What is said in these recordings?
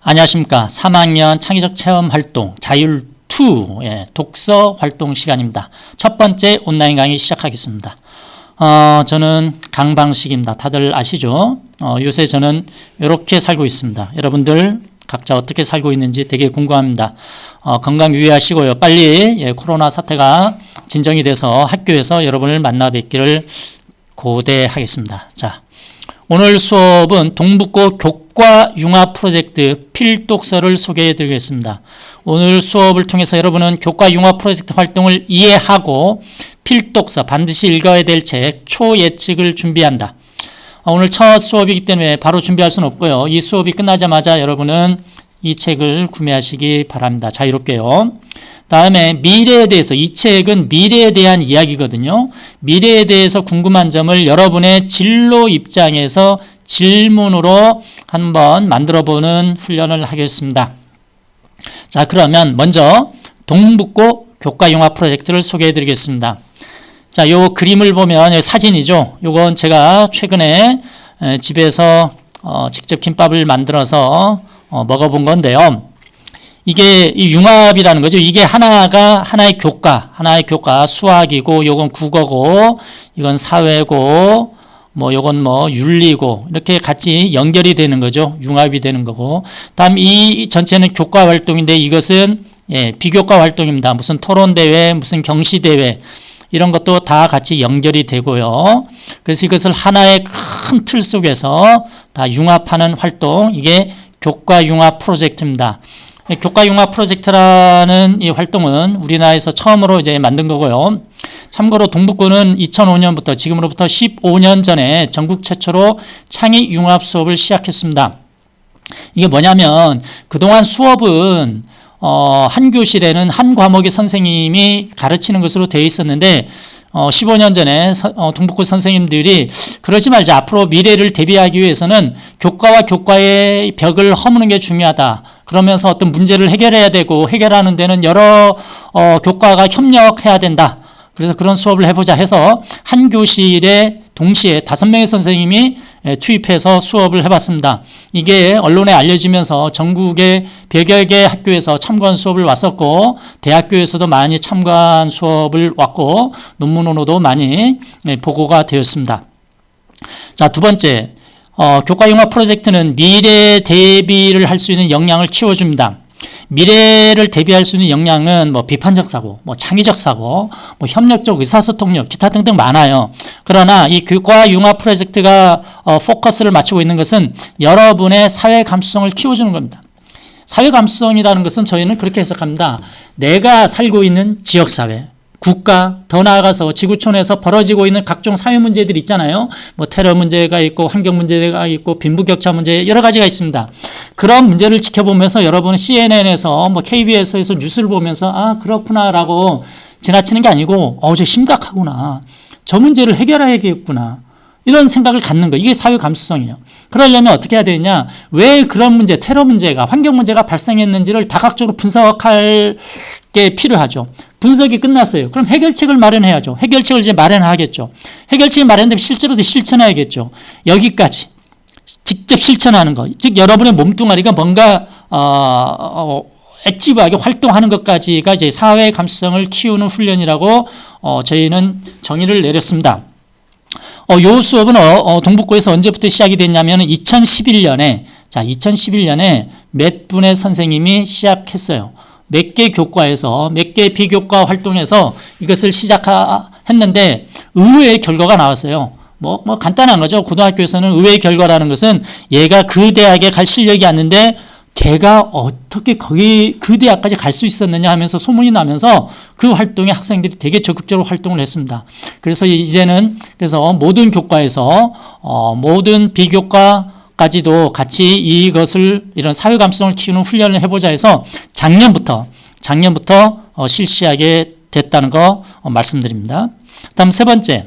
안녕하십니까. 3학년 창의적 체험 활동 자율2 독서 활동 시간입니다. 첫 번째 온라인 강의 시작하겠습니다. 저는 강방식입니다. 다들 아시죠? 요새 저는 이렇게 살고 있습니다. 여러분들 각자 어떻게 살고 있는지 되게 궁금합니다. 건강 유의하시고요. 빨리 코로나 사태가 진정이 돼서 학교에서 여러분을 만나 뵙기를 고대하겠습니다. 자, 오늘 수업은 동북고 교과 융합 프로젝트 필독서를 소개해 드리겠습니다. 오늘 수업을 통해서 여러분은 교과 융합 프로젝트 활동을 이해하고 필독서, 반드시 읽어야 될 책 초예측을 준비한다. 오늘 첫 수업이기 때문에 바로 준비할 수는 없고요. 이 수업이 끝나자마자 여러분은 이 책을 구매하시기 바랍니다. 자유롭게요. 다음에 미래에 대해서, 이 책은 미래에 대한 이야기거든요. 미래에 대해서 궁금한 점을 여러분의 진로 입장에서 질문으로 한번 만들어보는 훈련을 하겠습니다. 자, 그러면 먼저 동북고 교과융합 프로젝트를 소개해 드리겠습니다. 자, 요 그림을 보면 사진이죠. 요건 제가 최근에 집에서 직접 김밥을 만들어서 먹어본 건데요. 이게 이 융합이라는 거죠. 이게 하나의 교과, 수학이고, 요건 국어고, 이건 사회고, 요건 윤리고, 이렇게 같이 연결이 되는 거죠. 융합이 되는 거고. 다음 이 전체는 교과 활동인데 이것은 비교과 활동입니다. 무슨 토론대회, 무슨 경시대회, 이런 것도 다 같이 연결이 되고요. 그래서 이것을 하나의 큰 틀 속에서 다 융합하는 활동, 이게 교과 융합 프로젝트입니다. 교과 융합 프로젝트라는 이 활동은 우리나라에서 처음으로 이제 만든 거고요. 참고로 동북고는 2005년부터 지금으로부터 15년 전에 전국 최초로 창의 융합 수업을 시작했습니다. 이게 뭐냐면 그동안 수업은 한 교실에는 한 과목의 선생님이 가르치는 것으로 되어 있었는데 15년 전에 동북고 선생님들이 그러지 말자. 앞으로 미래를 대비하기 위해서는 교과와 교과의 벽을 허무는 게 중요하다. 그러면서 어떤 문제를 해결해야 되고 해결하는 데는 여러 교과가 협력해야 된다. 그래서 그런 수업을 해보자 해서 한 교실에 동시에 5명의 선생님이 투입해서 수업을 해봤습니다. 이게 언론에 알려지면서 전국의 100여 개 학교에서 참관 수업을 왔었고 대학교에서도 많이 참관 수업을 왔고 논문으로도 많이 보고가 되었습니다. 자, 두 번째, 교과융합 프로젝트는 미래 대비를 할 수 있는 역량을 키워줍니다. 미래를 대비할 수 있는 역량은 비판적 사고, 창의적 사고, 협력적 의사소통력, 기타 등등 많아요. 그러나 이 교과 융합 프로젝트가 포커스를 맞추고 있는 것은 여러분의 사회 감수성을 키워주는 겁니다. 사회 감수성이라는 것은 저희는 그렇게 해석합니다. 내가 살고 있는 지역사회, 국가, 더 나아가서 지구촌에서 벌어지고 있는 각종 사회 문제들이 있잖아요. 테러 문제가 있고, 환경 문제가 있고, 빈부격차 문제 여러 가지가 있습니다. 그런 문제를 지켜보면서 여러분은 CNN에서 KBS에서 뉴스를 보면서 아, 그렇구나라고 지나치는 게 아니고 저 심각하구나. 저 문제를 해결해야겠구나. 이런 생각을 갖는 거. 이게 사회 감수성이에요. 그러려면 어떻게 해야 되느냐? 왜 그런 문제, 테러 문제가, 환경 문제가 발생했는지를 다각적으로 분석할 게 필요하죠. 분석이 끝났어요. 그럼 해결책을 마련해야죠. 해결책을 이제 마련하겠죠. 해결책이 마련되면 실제로도 실천해야겠죠. 여기까지. 직접 실천하는 거. 즉, 여러분의 몸뚱아리가 뭔가, 액티브하게 활동하는 것까지가 이제 사회 감수성을 키우는 훈련이라고, 저희는 정의를 내렸습니다. 요 수업은 동북고에서 언제부터 시작이 됐냐면 2011년에 몇 분의 선생님이 시작했어요. 몇 개 교과에서 몇 개 비교과 활동에서 이것을 시작했는데 의외의 결과가 나왔어요. 간단한 거죠. 고등학교에서는 의외의 결과라는 것은 얘가 그 대학에 갈 실력이 왔는데 걔가 어떻게 그 대학까지 갈 수 있었느냐 하면서 소문이 나면서 그 활동에 학생들이 되게 적극적으로 활동을 했습니다. 그래서 이제는 모든 교과에서 모든 비교과까지도 같이 이것을 이런 사회 감수성을 키우는 훈련을 해보자 해서 작년부터 실시하게 됐다는 거 말씀드립니다. 다음 세 번째.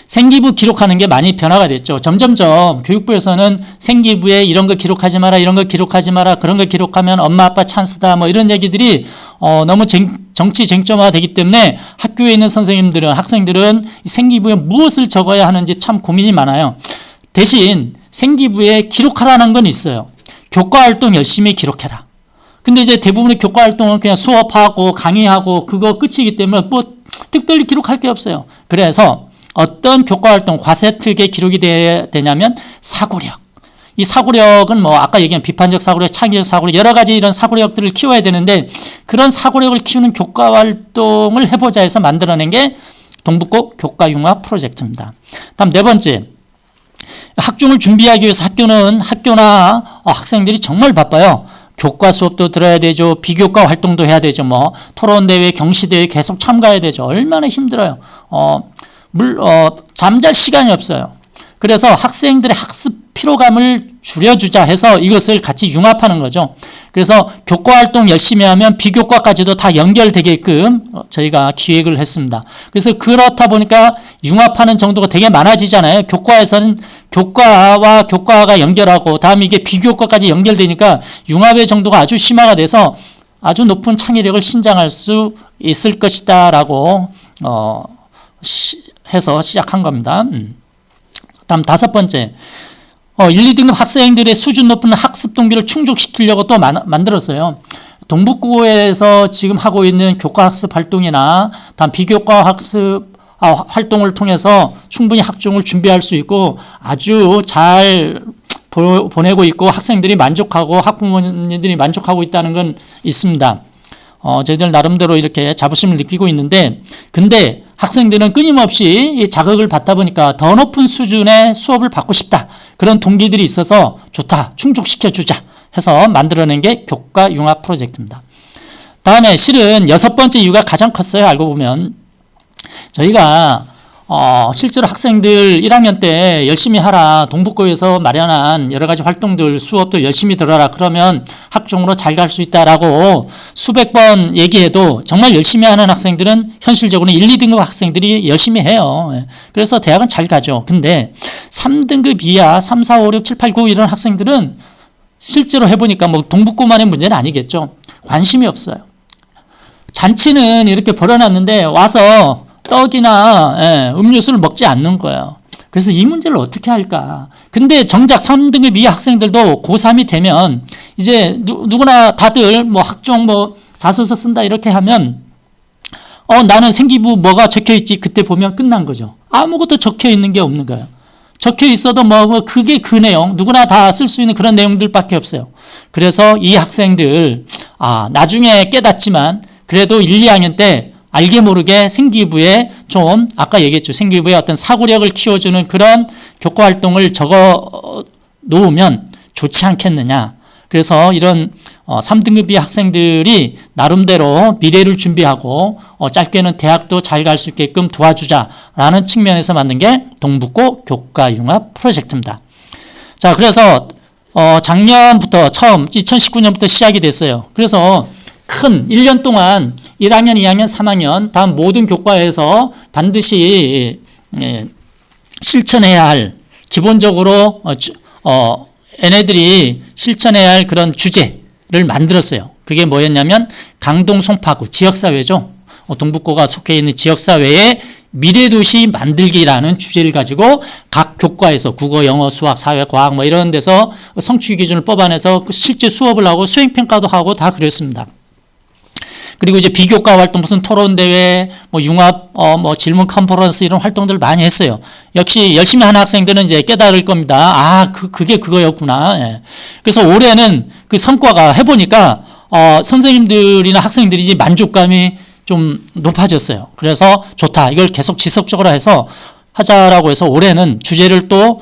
생기부 기록하는 게 많이 변화가 됐죠. 점점점 교육부에서는 생기부에 이런 거 기록하지 마라, 이런 거 기록하지 마라, 그런 거 기록하면 엄마 아빠 찬스다, 이런 얘기들이 너무 정치 쟁점화 되기 때문에 학교에 있는 선생님들은, 학생들은 생기부에 무엇을 적어야 하는지 참 고민이 많아요. 대신 생기부에 기록하라는 건 있어요. 교과 활동 열심히 기록해라. 근데 이제 대부분의 교과 활동은 그냥 수업하고 강의하고 그거 끝이기 때문에 뭐 특별히 기록할 게 없어요. 그래서 어떤 교과 활동 과세특에 기록이 돼야 되냐면 사고력. 이 사고력은 뭐 아까 얘기한 비판적 사고력, 창의적 사고력 여러 가지 이런 사고력들을 키워야 되는데 그런 사고력을 키우는 교과 활동을 해보자 해서 만들어낸 게 동북고 교과융합 프로젝트입니다. 다음 네 번째, 학종을 준비하기 위해서 학교나 학생들이 정말 바빠요. 교과 수업도 들어야 되죠. 비교과 활동도 해야 되죠. 뭐 토론대회, 경시대회 계속 참가해야 되죠. 얼마나 힘들어요. 잠잘 시간이 없어요. 그래서 학생들의 학습 피로감을 줄여주자 해서 이것을 같이 융합하는 거죠. 그래서 교과 활동 열심히 하면 비교과까지도 다 연결되게끔 저희가 기획을 했습니다. 그래서 그렇다 보니까 융합하는 정도가 되게 많아지잖아요. 교과에서는 교과와 교과가 연결하고 다음에 이게 비교과까지 연결되니까 융합의 정도가 아주 심화가 돼서 아주 높은 창의력을 신장할 수 있을 것이다 라고 해서 시작한 겁니다. 다음 다섯 번째, 1, 2등급 학생들의 수준 높은 학습 동기를 충족시키려고 또 만들었어요. 동북고에서 지금 하고 있는 교과 학습 활동이나 다음 비교과 학습 활동을 통해서 충분히 학종을 준비할 수 있고 아주 잘 보내고 있고 학생들이 만족하고 학부모님들이 만족하고 있다는 건 있습니다. 저희들 나름대로 이렇게 자부심을 느끼고 있는데 근데 학생들은 끊임없이 이 자극을 받다 보니까 더 높은 수준의 수업을 받고 싶다. 그런 동기들이 있어서 좋다. 충족시켜주자 해서 만들어낸 게 교과융합 프로젝트입니다. 다음에 실은 여섯 번째 이유가 가장 컸어요. 알고 보면 저희가 실제로 학생들 1학년 때 열심히 하라. 동북고에서 마련한 여러 가지 활동들, 수업들 열심히 들어라. 그러면 학종으로 잘 갈 수 있다라고 수백 번 얘기해도 정말 열심히 하는 학생들은 현실적으로 1, 2등급 학생들이 열심히 해요. 그래서 대학은 잘 가죠. 근데 3등급 이하 3, 4, 5, 6, 7, 8, 9 이런 학생들은 실제로 해보니까 뭐 동북고만의 문제는 아니겠죠. 관심이 없어요. 잔치는 이렇게 벌어놨는데 와서 떡이나 음료수를 먹지 않는 거예요. 그래서 이 문제를 어떻게 할까? 근데 정작 3등급 이하 학생들도 고3이 되면 이제 누구나 다들 뭐 학종 뭐 자소서 쓴다 이렇게 하면 나는 생기부 뭐가 적혀 있지 그때 보면 끝난 거죠. 아무것도 적혀 있는 게 없는 거예요. 적혀 있어도 뭐 그게 그 내용 누구나 다 쓸 수 있는 그런 내용들밖에 없어요. 그래서 이 학생들 나중에 깨닫지만 그래도 1, 2학년 때 알게 모르게 생기부에 좀 아까 얘기했죠. 생기부에 어떤 사고력을 키워주는 그런 교과 활동을 적어 놓으면 좋지 않겠느냐. 그래서 이런 3등급 이하 학생들이 나름대로 미래를 준비하고 짧게는 대학도 잘 갈 수 있게끔 도와주자라는 측면에서 만든 게 동북고 교과융합 프로젝트입니다. 자, 그래서 작년부터 처음 2019년부터 시작이 됐어요. 그래서 큰 1년 동안 1학년, 2학년, 3학년 다음 모든 교과에서 반드시 실천해야 할 기본적으로 얘네들이 실천해야 할 그런 주제를 만들었어요. 그게 뭐였냐면 강동 송파구 지역사회죠. 동북고가 속해 있는 지역사회의 미래도시 만들기라는 주제를 가지고 각 교과에서 국어, 영어, 수학, 사회, 과학 뭐 이런 데서 성취 기준을 뽑아내서 실제 수업을 하고 수행평가도 하고 다 그랬습니다. 그리고 이제 비교과 활동 무슨 토론대회, 뭐 융합, 뭐 질문 컨퍼런스 이런 활동들을 많이 했어요. 역시 열심히 하는 학생들은 이제 깨달을 겁니다. 그게 그거였구나. 예. 그래서 올해는 그 성과가 해보니까, 선생님들이나 학생들이 이제 만족감이 좀 높아졌어요. 그래서 좋다. 이걸 계속 지속적으로 해서 하자라고 해서 올해는 주제를 또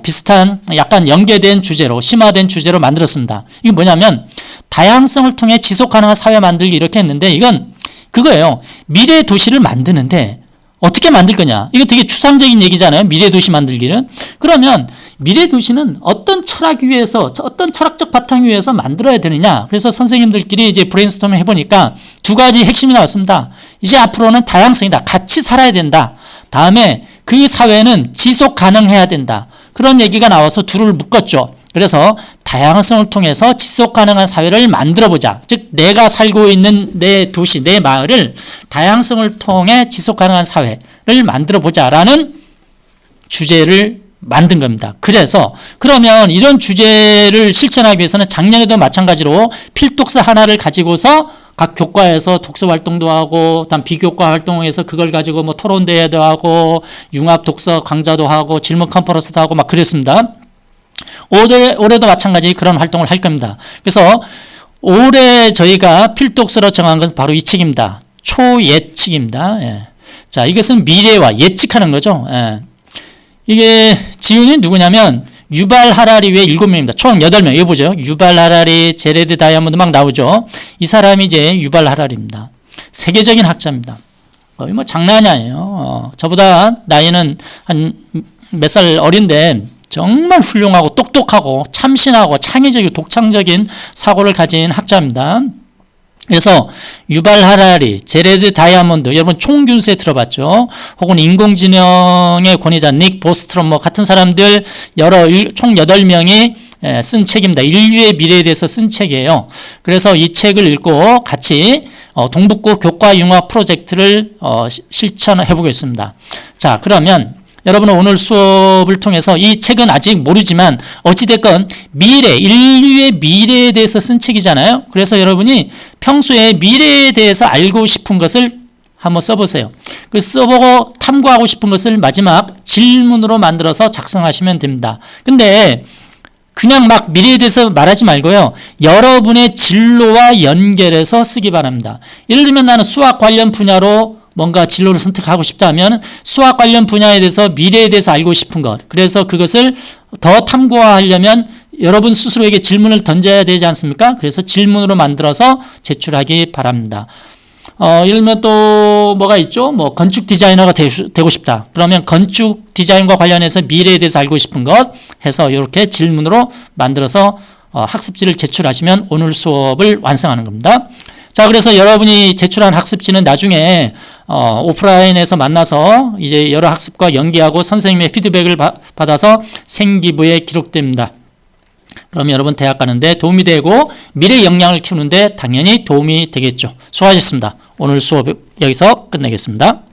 비슷한 약간 연계된 주제로 심화된 주제로 만들었습니다. 이게 뭐냐면 다양성을 통해 지속 가능한 사회 만들기 이렇게 했는데 이건 그거예요. 미래 도시를 만드는데 어떻게 만들 거냐. 이거 되게 추상적인 얘기잖아요. 미래 도시 만들기는. 그러면 미래 도시는 어떤 철학 위에서 어떤 철학적 바탕 위에서 만들어야 되느냐. 그래서 선생님들끼리 이제 브레인스토밍 해보니까 두 가지 핵심이 나왔습니다. 이제 앞으로는 다양성이다. 같이 살아야 된다. 다음에 그 사회는 지속 가능해야 된다. 그런 얘기가 나와서 둘을 묶었죠. 그래서 다양성을 통해서 지속 가능한 사회를 만들어보자. 즉 내가 살고 있는 내 도시, 내 마을을 다양성을 통해 지속 가능한 사회를 만들어보자라는 주제를 만든 겁니다. 그래서 그러면 이런 주제를 실천하기 위해서는 작년에도 마찬가지로 필독서 하나를 가지고서 각 교과에서 독서 활동도 하고, 다음 비교과 활동에서 그걸 가지고 뭐 토론대회도 하고, 융합 독서 강좌도 하고, 질문 컨퍼런스도 하고 막 그랬습니다. 올해도 마찬가지 그런 활동을 할 겁니다. 그래서 올해 저희가 필독서로 정한 것은 바로 이 책입니다. 초예측입니다. 예. 자, 이것은 미래와 예측하는 거죠. 예. 이게 지은이 누구냐면 유발 하라리 외 7명입니다. 총 8명. 이거 보죠. 유발 하라리, 제레드 다이아몬드 막 나오죠. 이 사람이 이제 유발 하라리입니다. 세계적인 학자입니다. 거의 뭐 장난이 아니에요. 저보다 나이는 한 몇 살 어린데 정말 훌륭하고 똑똑하고 참신하고 창의적이고 독창적인 사고를 가진 학자입니다. 그래서 유발 하라리, 제레드 다이아몬드, 여러분 총균세 들어봤죠? 혹은 인공지능의 권위자 닉 보스트롬 뭐 같은 사람들 총 8명이 쓴 책입니다. 인류의 미래에 대해서 쓴 책이에요. 그래서 이 책을 읽고 같이 동북구 교과 융합 프로젝트를 실천해 보겠습니다. 자, 그러면 여러분은 오늘 수업을 통해서 이 책은 아직 모르지만 어찌됐건 인류의 미래에 대해서 쓴 책이잖아요. 그래서 여러분이 평소에 미래에 대해서 알고 싶은 것을 한번 써보세요. 그 써보고 탐구하고 싶은 것을 마지막 질문으로 만들어서 작성하시면 됩니다. 근데 그냥 막 미래에 대해서 말하지 말고요. 여러분의 진로와 연결해서 쓰기 바랍니다. 예를 들면 나는 수학 관련 분야로 뭔가 진로를 선택하고 싶다면 수학 관련 분야에 대해서 미래에 대해서 알고 싶은 것, 그래서 그것을 더 탐구하려면 여러분 스스로에게 질문을 던져야 되지 않습니까? 그래서 질문으로 만들어서 제출하기 바랍니다. 예를 들면 또 뭐가 있죠? 뭐 건축 디자이너가 되고 싶다. 그러면 건축 디자인과 관련해서 미래에 대해서 알고 싶은 것 해서 이렇게 질문으로 만들어서 학습지를 제출하시면 오늘 수업을 완성하는 겁니다. 자, 그래서 여러분이 제출한 학습지는 나중에 오프라인에서 만나서 이제 여러 학습과 연계하고 선생님의 피드백을 받아서 생기부에 기록됩니다. 그럼 여러분 대학 가는데 도움이 되고 미래 역량을 키우는데 당연히 도움이 되겠죠. 수고하셨습니다. 오늘 수업 여기서 끝내겠습니다.